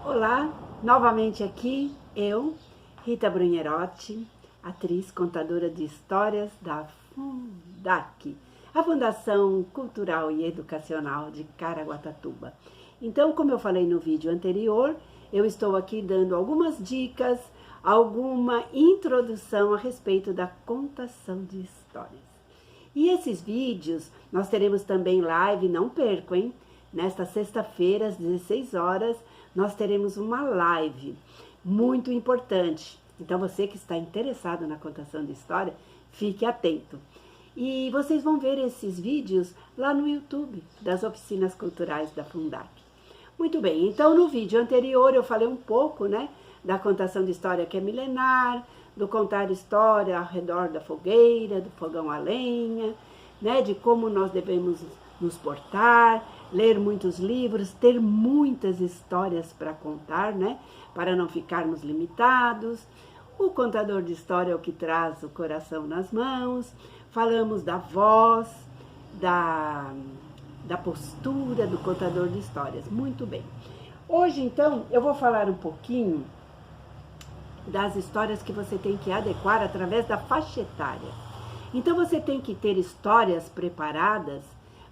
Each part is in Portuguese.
Olá, novamente aqui eu, Rita Brunherotti, atriz, contadora de histórias da Fundac, a Fundação Cultural e Educacional de Caraguatatuba. Então, como eu falei no vídeo anterior, eu estou aqui dando algumas dicas, alguma introdução a respeito da contação de histórias. E esses vídeos, nós teremos também live, não percam, hein? Nesta sexta-feira, às 16 horas, nós teremos uma live muito importante. Então, você que está interessado na contação de história, fique atento. E vocês vão ver esses vídeos lá no YouTube, das oficinas culturais da Fundac. Muito bem, então no vídeo anterior eu falei um pouco, né, da contação de história que é milenar, do contar história ao redor da fogueira, do fogão a lenha, né, de como nós devemos nos portar, ler muitos livros, ter muitas histórias para contar, né, para não ficarmos limitados. O contador de história é o que traz o coração nas mãos. Falamos da voz, da postura do contador de histórias. Muito bem. Hoje, então, eu vou falar um pouquinho das histórias que você tem que adequar através da faixa etária. Então, você tem que ter histórias preparadas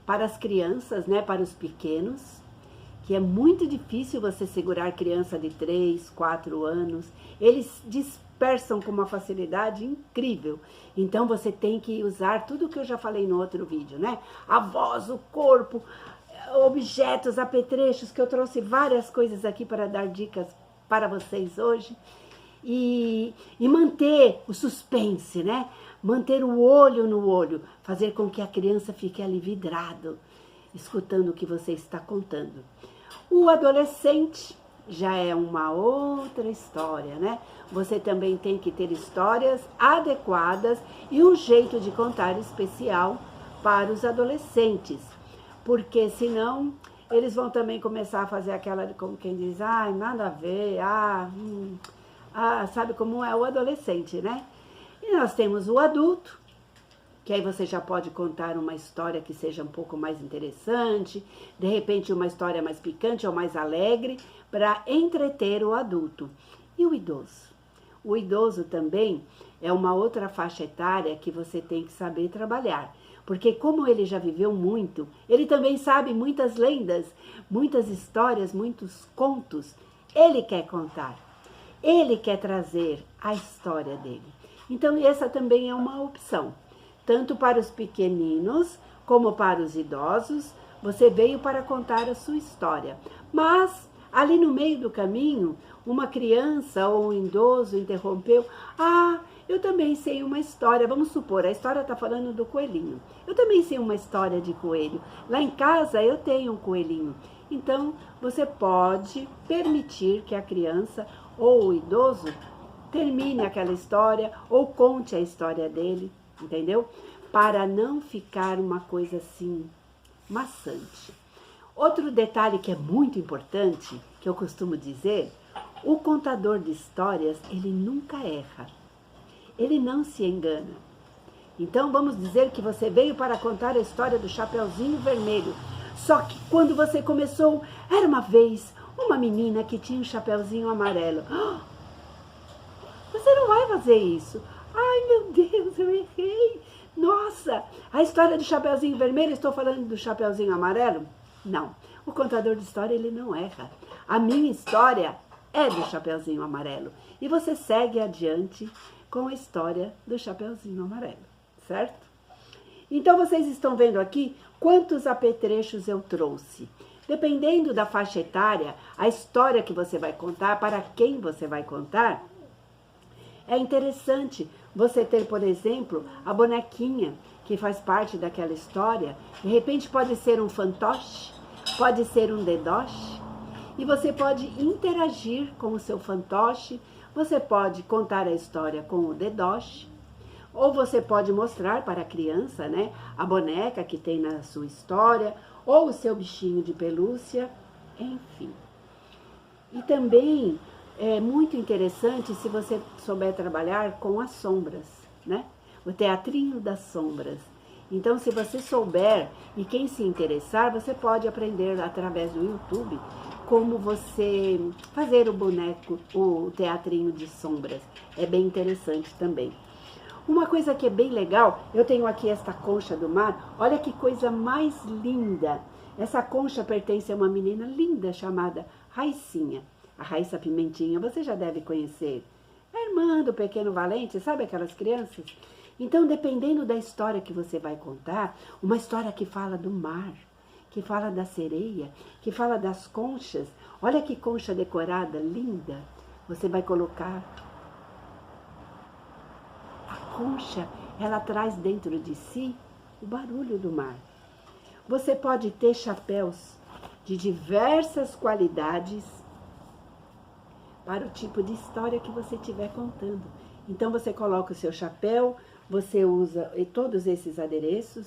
para as crianças, né, para os pequenos, que é muito difícil você segurar criança de 3, 4 anos. Eles dispersam com uma facilidade incrível. Então você tem que usar tudo o que eu já falei no outro vídeo, né? A voz, o corpo, objetos, apetrechos, que eu trouxe várias coisas aqui para dar dicas para vocês hoje. E manter o suspense, né? Manter o olho no olho, fazer com que a criança fique ali vidrado, escutando o que você está contando. O adolescente já é uma outra história, né? Você também tem que ter histórias adequadas e um jeito de contar especial para os adolescentes, porque senão eles vão também começar a fazer aquela, como quem diz, nada a ver, sabe como é o adolescente, né? E nós temos o adulto, que aí você já pode contar uma história que seja um pouco mais interessante, de repente uma história mais picante ou mais alegre, para entreter o adulto. E o idoso? O idoso também é uma outra faixa etária que você tem que saber trabalhar, porque como ele já viveu muito, ele também sabe muitas lendas, muitas histórias, muitos contos. Ele quer contar, ele quer trazer a história dele. Então essa também é uma opção. Tanto para os pequeninos como para os idosos, você veio para contar a sua história. Mas, ali no meio do caminho, uma criança ou um idoso interrompeu. Eu também sei uma história. Vamos supor, a história está falando do coelhinho. Eu também sei uma história de coelho. Lá em casa eu tenho um coelhinho. Então, você pode permitir que a criança ou o idoso termine aquela história ou conte a história dele. Entendeu? Para não ficar uma coisa assim maçante. Outro detalhe que é muito importante, que eu costumo dizer, o contador de histórias, ele nunca erra. Ele não se engana. Então vamos dizer que você veio para contar a história do Chapeuzinho Vermelho. Só que quando você começou, era uma vez uma menina que tinha um chapeuzinho amarelo. Você não vai fazer isso. Ai, meu Deus, eu errei. Nossa, a história do Chapeuzinho Vermelho, estou falando do Chapeuzinho Amarelo? Não, o contador de história, ele não erra. A minha história é do Chapeuzinho Amarelo. E você segue adiante com a história do Chapeuzinho Amarelo, certo? Então, vocês estão vendo aqui quantos apetrechos eu trouxe. Dependendo da faixa etária, a história que você vai contar, para quem você vai contar, é interessante você ter, por exemplo, a bonequinha que faz parte daquela história. De repente pode ser um fantoche, pode ser um dedoche. E você pode interagir com o seu fantoche, você pode contar a história com o dedoche. Ou você pode mostrar para a criança, né, a boneca que tem na sua história, ou o seu bichinho de pelúcia, enfim. E também é muito interessante se você souber trabalhar com as sombras, né? O teatrinho das sombras. Então, se você souber e quem se interessar, você pode aprender através do YouTube como você fazer o boneco, o teatrinho de sombras. É bem interessante também. Uma coisa que é bem legal, eu tenho aqui esta concha do mar. Olha que coisa mais linda. Essa concha pertence a uma menina linda chamada Raicinha. A Raíssa Pimentinha, você já deve conhecer. É a irmã do Pequeno Valente, sabe aquelas crianças? Então, dependendo da história que você vai contar, uma história que fala do mar, que fala da sereia, que fala das conchas. Olha que concha decorada, linda. Você vai colocar. A concha, ela traz dentro de si o barulho do mar. Você pode ter chapéus de diversas qualidades para o tipo de história que você estiver contando. Então você coloca o seu chapéu, você usa todos esses adereços.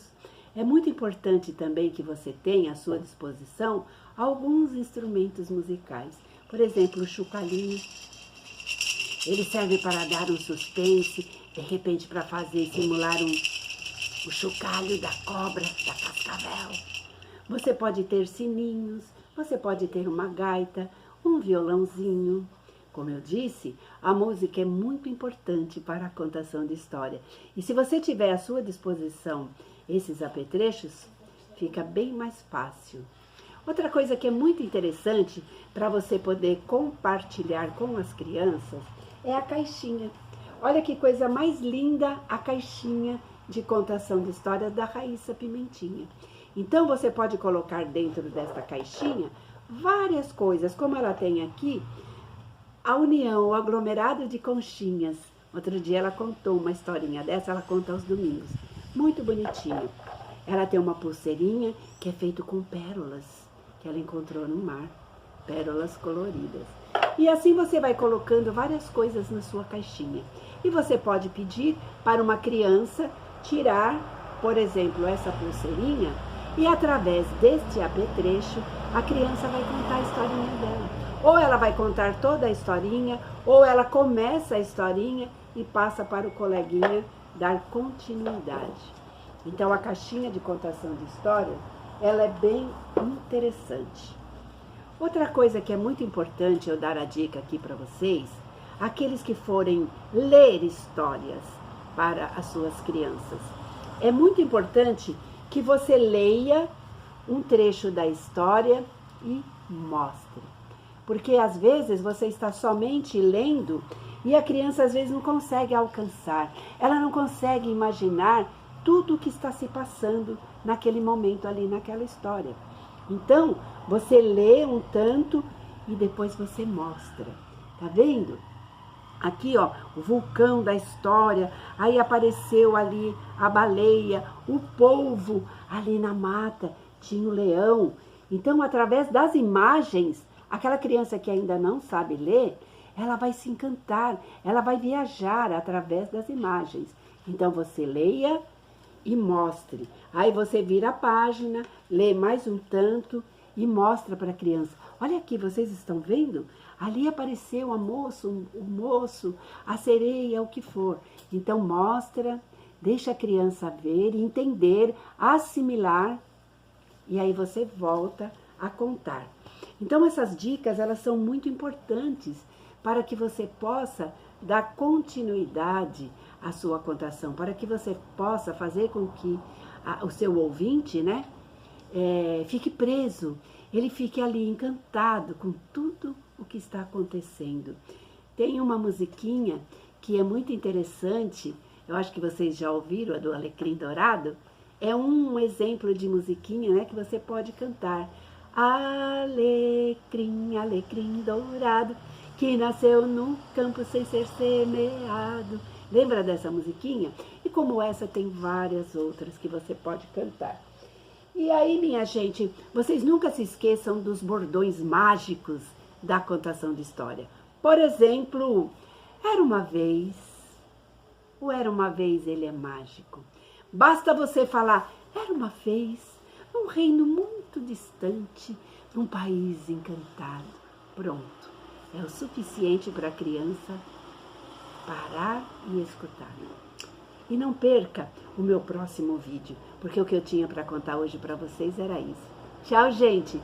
É muito importante também que você tenha à sua disposição alguns instrumentos musicais. Por exemplo, o chocalhinho. Ele serve para dar um suspense, de repente para simular o chocalho da cobra, da cascavel. Você pode ter sininhos, você pode ter uma gaita, um violãozinho. Como eu disse, a música é muito importante para a contação de história. E se você tiver à sua disposição esses apetrechos, fica bem mais fácil. Outra coisa que é muito interessante para você poder compartilhar com as crianças é a caixinha. Olha que coisa mais linda a caixinha de contação de história da Raíssa Pimentinha. Então você pode colocar dentro desta caixinha várias coisas, como ela tem aqui, a união, o aglomerado de conchinhas. Outro dia ela contou uma historinha dessa, ela conta aos domingos. Muito bonitinho. Ela tem uma pulseirinha que é feita com pérolas, que ela encontrou no mar. Pérolas coloridas. E assim você vai colocando várias coisas na sua caixinha. E você pode pedir para uma criança tirar, por exemplo, essa pulseirinha e através deste apetrecho, a criança vai contar a historinha dela. Ou ela vai contar toda a historinha, ou ela começa a historinha e passa para o coleguinha dar continuidade. Então, a caixinha de contação de história, ela é bem interessante. Outra coisa que é muito importante eu dar a dica aqui para vocês, aqueles que forem ler histórias para as suas crianças. É muito importante que você leia um trecho da história e mostre. Porque às vezes você está somente lendo e a criança às vezes não consegue alcançar. Ela não consegue imaginar tudo o que está se passando naquele momento ali, naquela história. Então, você lê um tanto e depois você mostra. Tá vendo? Aqui, ó, o vulcão da história, aí apareceu ali a baleia, o polvo ali na mata, tinha o leão. Então, através das imagens, aquela criança que ainda não sabe ler, ela vai se encantar, ela vai viajar através das imagens. Então, você leia e mostre. Aí você vira a página, lê mais um tanto e mostra para a criança. Olha aqui, vocês estão vendo? Ali apareceu o moço, a sereia, o que for. Então mostra, deixa a criança ver, entender, assimilar e aí você volta a contar. Então essas dicas, elas são muito importantes para que você possa dar continuidade à sua contação, para que você possa fazer com que o seu ouvinte, né, fique preso, ele fique ali encantado com tudo o que está acontecendo. Tem uma musiquinha que é muito interessante, eu acho que vocês já ouviram, a do Alecrim Dourado. É um exemplo de musiquinha, né, que você pode cantar. Alecrim, alecrim dourado, que nasceu no campo sem ser semeado. Lembra dessa musiquinha? E como essa, tem várias outras que você pode cantar. E aí, minha gente, vocês nunca se esqueçam dos bordões mágicos da contação de história. Por exemplo, era uma vez, o era uma vez ele é mágico. Basta você falar, era uma vez, num reino muito distante, num país encantado. Pronto, é o suficiente para a criança parar e escutar. E não perca o meu próximo vídeo, porque o que eu tinha para contar hoje para vocês era isso. Tchau, gente!